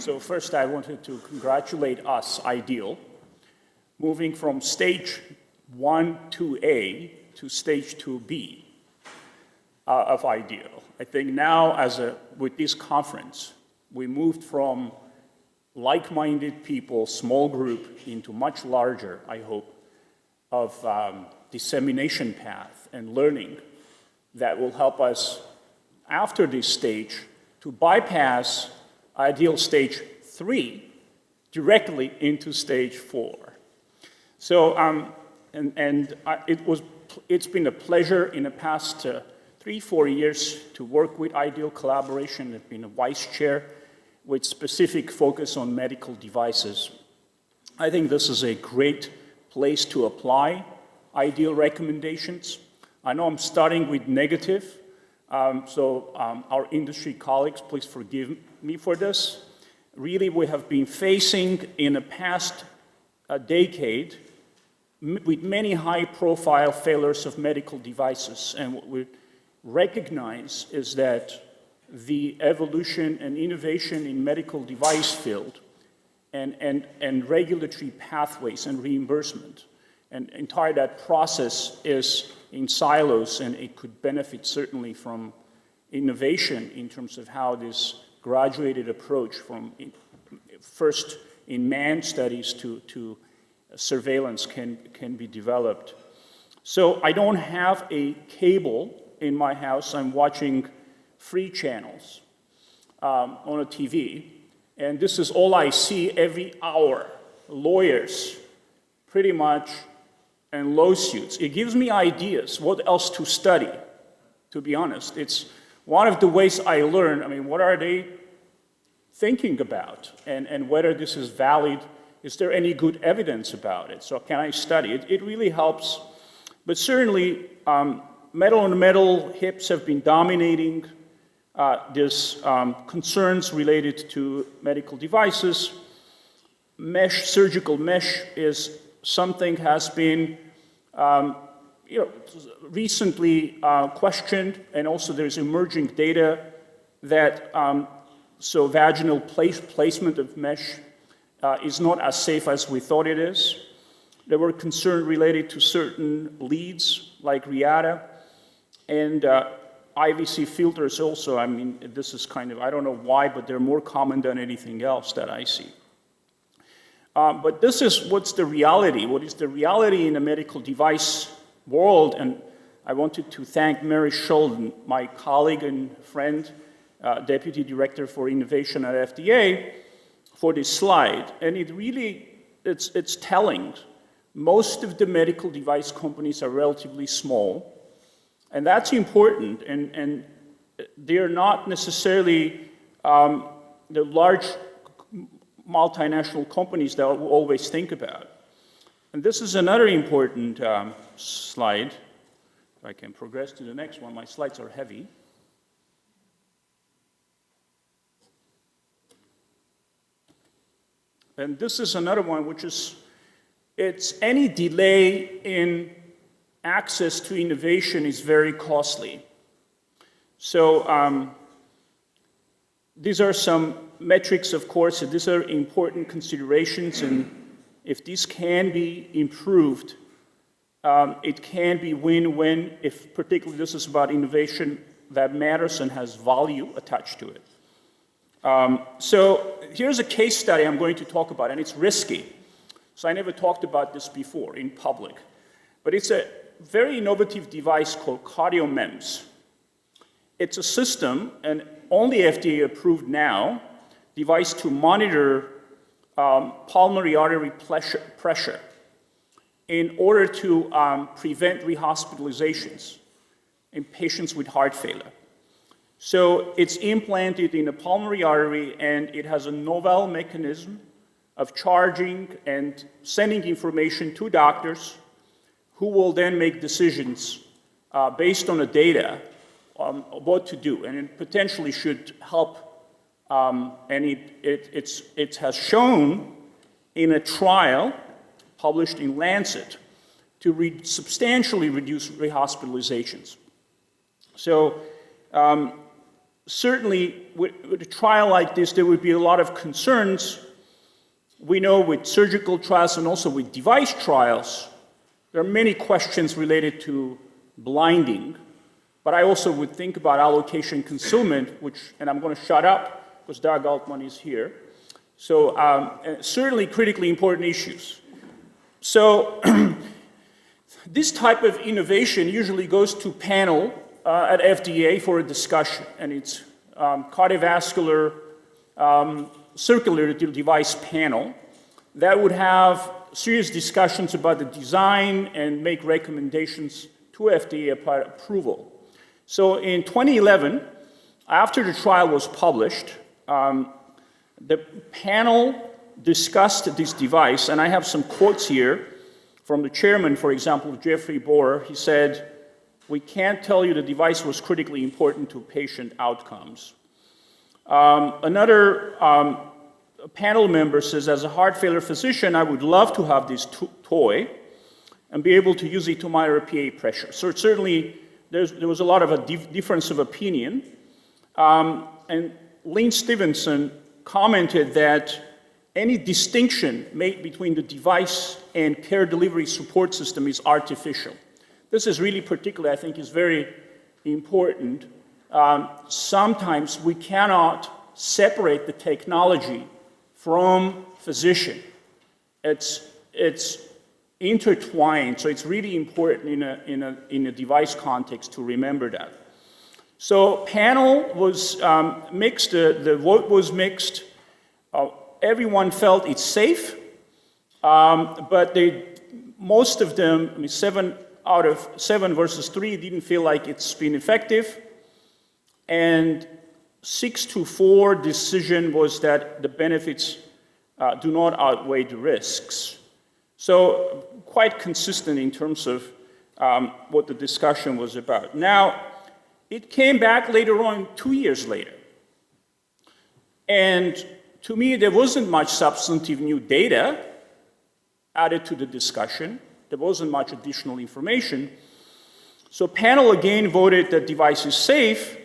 So first I wanted to congratulate us, IDEAL, moving from stage 1-2A to stage 2B of IDEAL. I think now, with this conference, we moved from like-minded people, small group, into much larger, I hope, of dissemination path and learning that will help us after this stage to bypass IDEAL stage 3 directly into stage 4. So, it's been a pleasure in the past 3-4 years to work with IDEAL Collaboration. I've been a vice chair with specific focus on medical devices. I think this is a great place to apply IDEAL recommendations. I know I'm starting with negative, so our industry colleagues, please forgive me for this. Really, we have been facing in the past decade with many high-profile failures of medical devices, and what we recognize is that the evolution and innovation in medical device field and regulatory pathways and reimbursement, and entire that process is in silos, and it could benefit certainly from innovation in terms of how this graduated approach from first in man studies to surveillance can be developed. So I don't have a cable in my house. I'm watching free channels on a TV, and this is all I see every hour. Lawyers, pretty much, and lawsuits. It gives me ideas what else to study, to be honest. It's one of the ways I learn. I mean, what are they thinking about, and whether this is valid? Is there any good evidence about it? So can I study it? It really helps. But certainly, metal-on-metal hips have been dominating. There's concerns related to medical devices. Mesh, surgical mesh is something has been recently questioned, and also there's emerging data that so vaginal placement of mesh is not as safe as we thought it is. There were concerns related to certain leads like Riata, and IVC filters also. I mean, this is kind of, I don't know why, but they're more common than anything else that I see. But this is what's the reality. What is the reality in the medical device world? And I wanted to thank Mary Sheldon, my colleague and friend, Deputy Director for Innovation at FDA, for this slide. And it really, it's telling. Most of the medical device companies are relatively small, and that's important. And they're not necessarily the large multinational companies that we always think about. And this is another important slide. If I can progress to the next one. My slides are heavy. And this is another one, which is, it's any delay in access to innovation is very costly. So these are some metrics, of course. These are important considerations, and if these can be improved, it can be win-win if particularly this is about innovation that matters and has value attached to it. So here's a case study I'm going to talk about, and it's risky. So I never talked about this before in public, but it's a very innovative device called CardioMEMS. It's a system, and only FDA approved now, device to monitor pulmonary artery pressure in order to prevent rehospitalizations in patients with heart failure. So it's implanted in the pulmonary artery, and it has a novel mechanism of charging and sending information to doctors who will then make decisions based on the data on what to do, and it potentially should help. And it has shown in a trial published in Lancet to substantially reduce rehospitalizations. So certainly with a trial like this, there would be a lot of concerns. We know with surgical trials and also with device trials, there are many questions related to blinding. But I also would think about allocation concealment, and I'm going to shut up because Doug Altman is here. So certainly critically important issues. So this type of innovation usually goes to panel at FDA for a discussion, and it's cardiovascular circular device panel that would have serious discussions about the design and make recommendations to FDA upon approval. So in 2011, after the trial was published, the panel discussed this device, and I have some quotes here from the chairman, for example, Jeffrey Borer. He said, "We can't tell you the device was critically important to patient outcomes." Another panel member says, "As a heart failure physician, I would love to have this toy and be able to use it to monitor PA pressure." So certainly, there was a lot of a difference of opinion. And Lynn Stevenson commented that any distinction made between the device and care delivery support system is artificial. This is really particularly, I think, is very important. Sometimes we cannot separate the technology from physician. It's intertwined, so it's really important in a device context to remember that. So panel was mixed, the vote was mixed. Everyone felt it's safe, but most of them, 7 out of 7 versus 3, didn't feel like it's been effective. And 6-4 decision was that the benefits do not outweigh the risks. So quite consistent in terms of what the discussion was about. Now, it came back later on, 2 years later. And to me, there wasn't much substantive new data added to the discussion. There wasn't much additional information. So panel again voted that device is safe.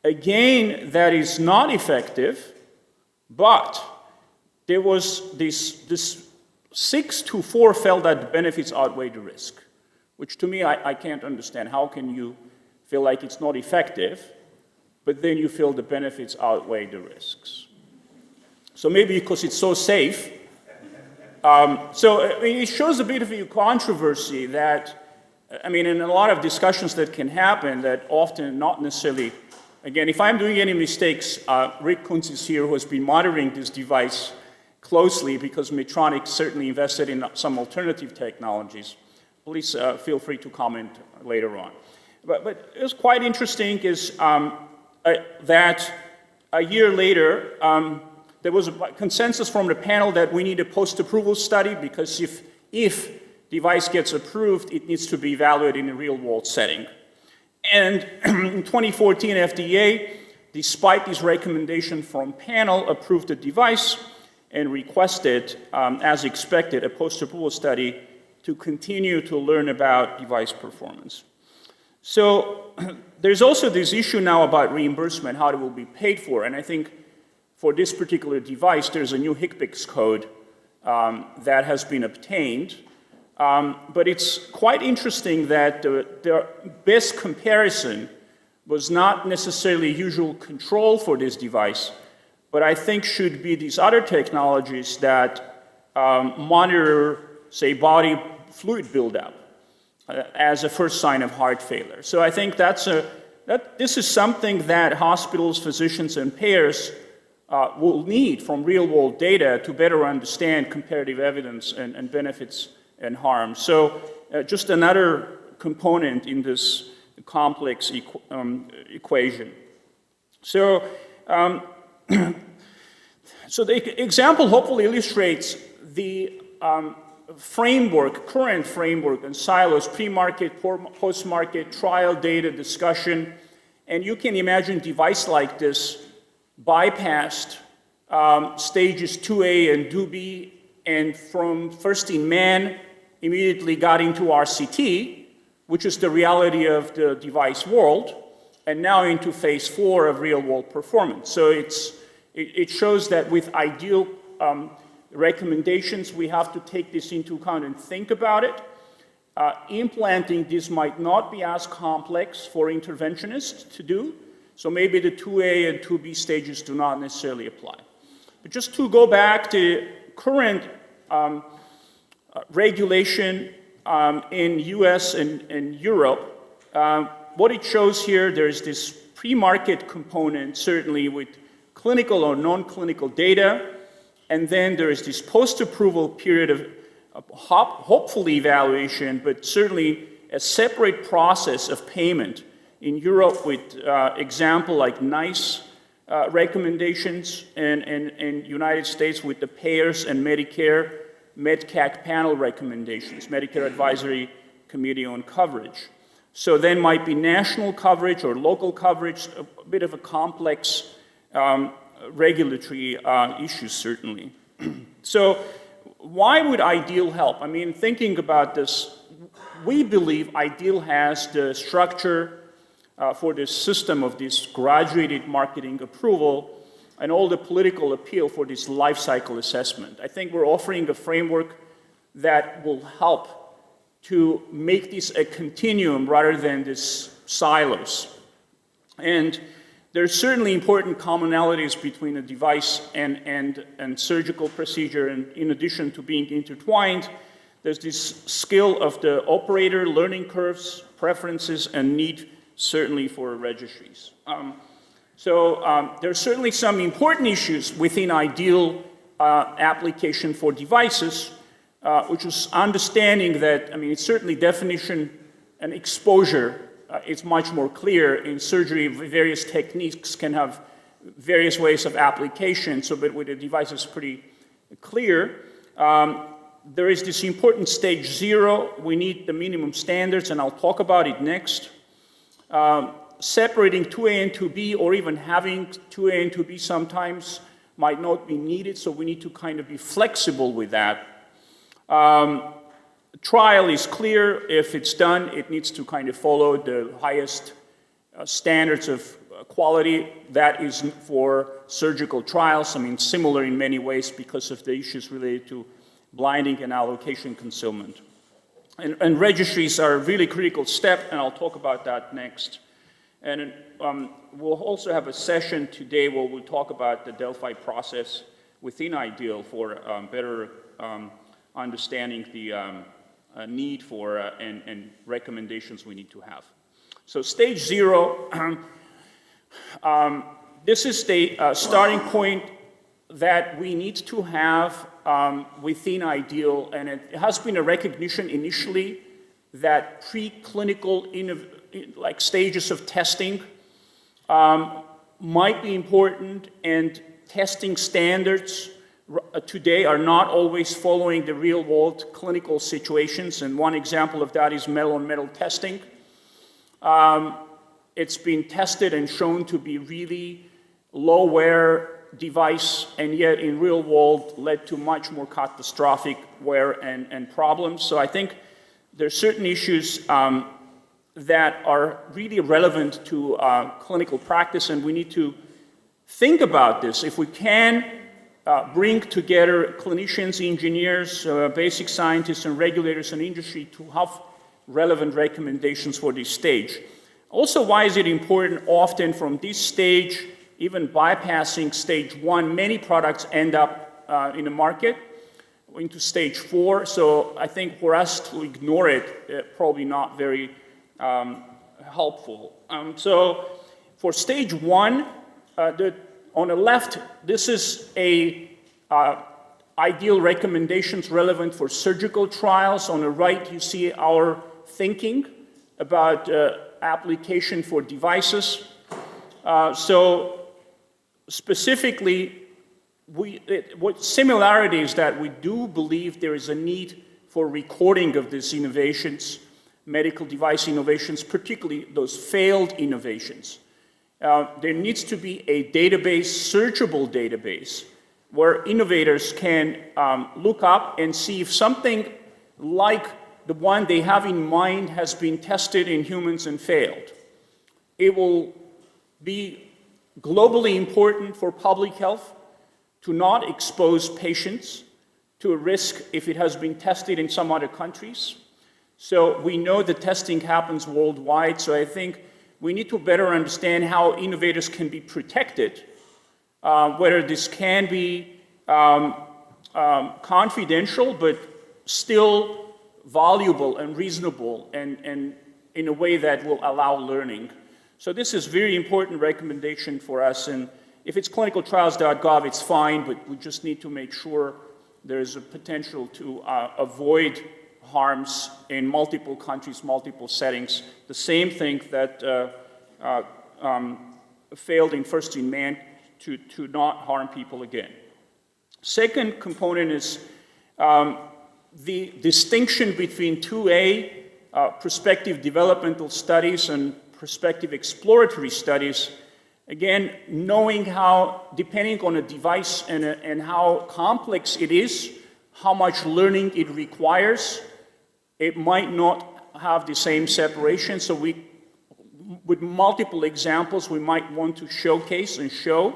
Again, that is not effective, but there was this 6-4 felt that the benefits outweigh the risk, which to me, I can't understand. How can you feel like it's not effective, but then you feel the benefits outweigh the risks? So maybe because it's so safe. It shows a bit of a controversy that, in a lot of discussions that can happen that often not necessarily, again, if I'm doing any mistakes, Rick Kuntz is here who has been monitoring this device closely because Medtronic certainly invested in some alternative technologies. Please feel free to comment later on. But it was quite interesting is that a year later, there was a consensus from the panel that we need a post-approval study because if device gets approved, it needs to be evaluated in a real-world setting. And in 2014, FDA, despite this recommendation from panel, approved the device and requested, as expected, a post-approval study to continue to learn about device performance. So there's also this issue now about reimbursement, how it will be paid for, and I think for this particular device, there's a new HCPCS code that has been obtained. But it's quite interesting that the best comparison was not necessarily usual control for this device, but I think should be these other technologies that monitor, say, body fluid buildup as a first sign of heart failure. So I think this is something that hospitals, physicians, and payers will need from real-world data to better understand comparative evidence and benefits and harms. So just another component in this complex equation. So, so the example hopefully illustrates the current framework and silos, pre-market, post-market, trial data discussion, and you can imagine device like this bypassed stages 2A and 2B, and from first in man, immediately got into RCT, which is the reality of the device world, and now into phase 4 of real-world performance. So it shows that with ideal recommendations, we have to take this into account and think about it. Implanting this might not be as complex for interventionists to do, so maybe the 2A and 2B stages do not necessarily apply. But just to go back to current regulation in US and Europe, what it shows here, there's this pre-market component, certainly with clinical or non-clinical data, and then there is this post-approval period of hopefully evaluation, but certainly a separate process of payment. In Europe, with example like NICE recommendations, and in United States with the payers and Medicare, MedCAC panel recommendations, Medicare Advisory Committee on Coverage. So then might be national coverage or local coverage, a bit of a complex regulatory issue, certainly. So why would IDEAL help? I mean, thinking about this, we believe IDEAL has the structure for this system of this graduated marketing approval and all the political appeal for this life cycle assessment. I think we're offering a framework that will help to make this a continuum rather than this silos. And there's certainly important commonalities between a device and surgical procedure, and in addition to being intertwined, there's this skill of the operator, learning curves, preferences, and need certainly for registries. There's certainly some important issues within IDEAL application for devices, which is understanding that, I mean, it's certainly definition and exposure is much more clear. In surgery, various techniques can have various ways of application, so but with the device it's pretty clear. There is this important stage 0. We need the minimum standards, and I'll talk about it next. Separating 2A and 2B, or even having 2A and 2B sometimes might not be needed, so we need to kind of be flexible with that. Trial is clear. If it's done, it needs to kind of follow the highest standards of quality. That is for surgical trials. I mean, similar in many ways because of the issues related to blinding and allocation concealment. And registries are a really critical step, and I'll talk about that next. And we'll also have a session today where we'll talk about the Delphi process within IDEAL for better understanding the need for and recommendations we need to have. So stage 0, this is the starting point that we need to have within IDEAL, and it has been a recognition initially that preclinical like stages of testing might be important, and testing standards today are not always following the real-world clinical situations, and one example of that is metal-on-metal testing. It's been tested and shown to be really low-wear device, and yet in real world led to much more catastrophic wear and problems. So I think there's certain issues that are really relevant to clinical practice, and we need to think about this. If we can bring together clinicians, engineers, basic scientists, and regulators and industry to have relevant recommendations for this stage. Also, why is it important? Often from this stage, even bypassing stage 1, many products end up in the market into stage 4. So I think for us to ignore it, probably not very helpful. So for stage 1, on the left, this is a IDEAL recommendations relevant for surgical trials. On the right, you see our thinking about application for devices. So specifically, what similarities that we do believe there is a need for recording of these innovations, medical device innovations, particularly those failed innovations. There needs to be a database, searchable database, where innovators can look up and see if something like the one they have in mind has been tested in humans and failed. it will be globally important for public health to not expose patients to a risk if it has been tested in some other countries. So we know the testing happens worldwide, so I think we need to better understand how innovators can be protected, whether this can be confidential, but still valuable and reasonable and in a way that will allow learning. So this is a very important recommendation for us, and if it's clinicaltrials.gov, it's fine, but we just need to make sure there's a potential to avoid harms in multiple countries, multiple settings. The same thing that failed in First in Man to not harm people again. Second component is the distinction between 2A, prospective developmental studies, and prospective exploratory studies. Again, knowing how, depending on a device and how complex it is, how much learning it requires, it might not have the same separation. So with multiple examples, we might want to showcase and show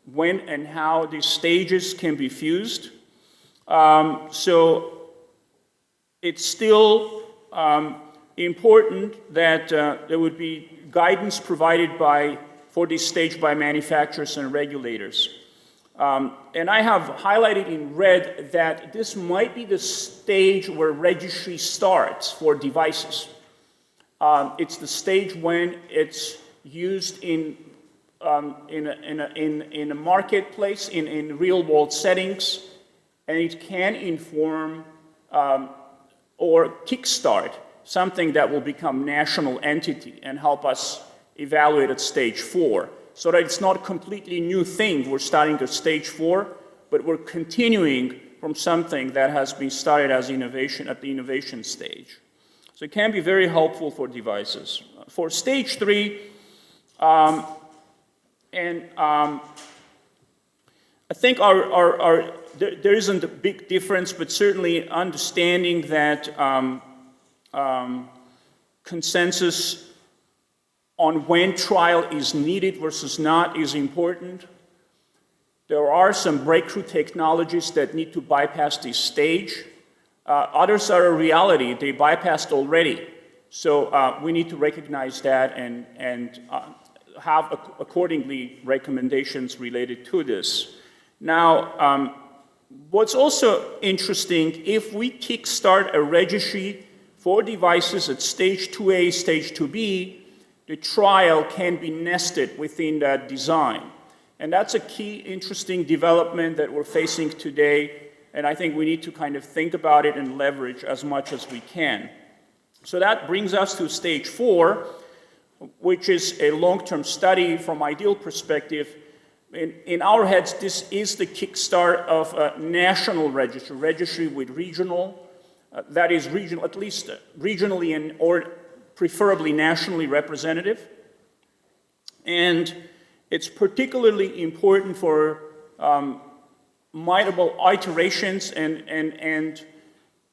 when and how these stages can be fused. So it's still important that there would be guidance provided for this stage by manufacturers and regulators. And I have highlighted in red that this might be the stage where registry starts for devices. It's the stage when it's used in a marketplace, in real-world settings, and it can inform or kickstart something that will become national entity and help us evaluate at stage 4. So that it's not a completely new thing. We're starting at stage 4, but we're continuing from something that has been started as innovation at the innovation stage. So it can be very helpful for devices. For stage 3, I think there isn't a big difference, but certainly understanding that consensus on when trial is needed versus not is important. There are some breakthrough technologies that need to bypass this stage. Others are a reality. They bypassed already. So we need to recognize that and have accordingly recommendations related to this. Now, what's also interesting, if we kickstart a registry for devices at stage 2A, stage 2B, the trial can be nested within that design. And that's a key interesting development that we're facing today, and I think we need to kind of think about it and leverage as much as we can. So that brings us to stage 4, which is a long-term study from ideal perspective. In our heads, this is the kickstart of a national registry with regional, that is regional, at least regionally and or preferably nationally representative. And it's particularly important for multiple iterations and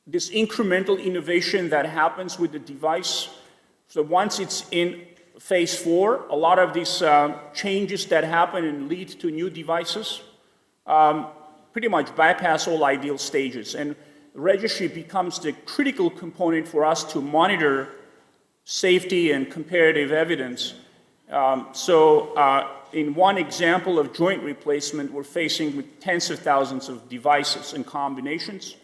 this incremental innovation that happens with the device. So once it's in phase 4, a lot of these changes that happen and lead to new devices pretty much bypass all ideal stages. And the registry becomes the critical component for us to monitor safety and comparative evidence. In one example of joint replacement, we're facing with tens of thousands of devices and combinations.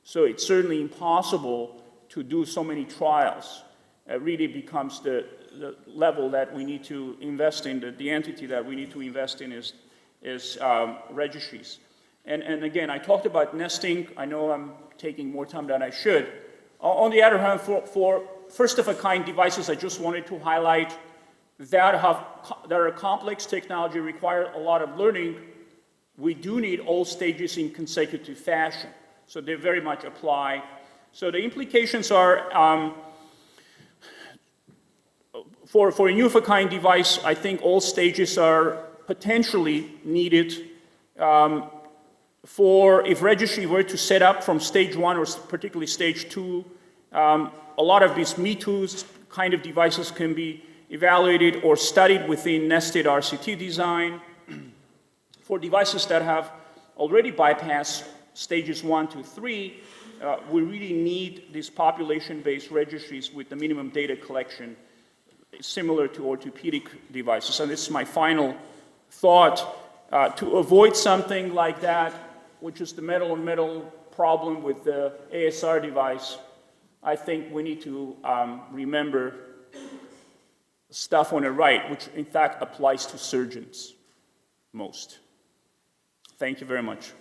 So it's certainly impossible to do so many trials. It really becomes the level that we need to invest in, the entity that we need to invest in is registries. And again, I talked about nesting. I know I'm taking more time than I should. On the other hand, for first-of-a-kind devices, I just wanted to highlight that are complex technology, require a lot of learning. We do need all stages in consecutive fashion. So they very much apply. So the implications are, for a new-of-a-kind device, I think all stages are potentially needed. If registry were to set up from stage 1 or particularly stage 2, a lot of these Me Too's kind of devices can be evaluated or studied within nested RCT design. For devices that have already bypassed stages 1 to 3, we really need these population-based registries with the minimum data collection similar to orthopedic devices. And this is my final thought. To avoid something like that, which is the metal-on-metal problem with the ASR device, I think we need to remember stuff on the right, which in fact applies to surgeons most. Thank you very much.